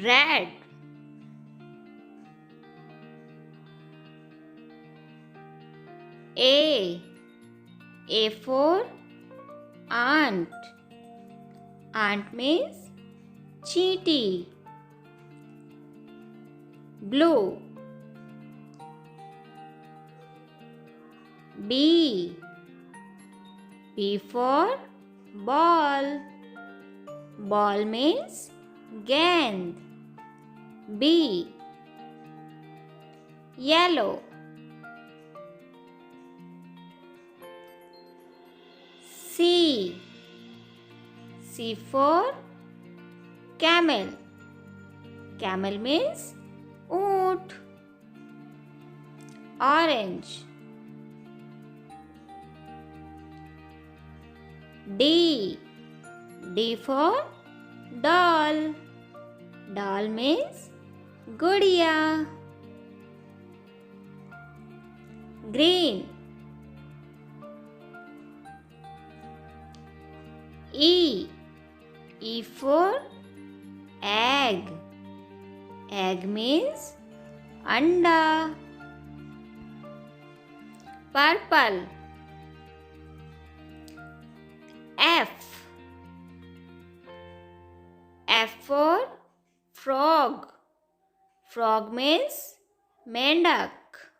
red. A for ant. Ant means cheetah. Blue. B for ball. Ball means gend. B. Yellow. C for camel. Camel means ऊंट. Orange. D for doll. Doll means गुड़िया. Green. E for egg. Egg means अंडा. Purple. F for frog. Frog means mendak.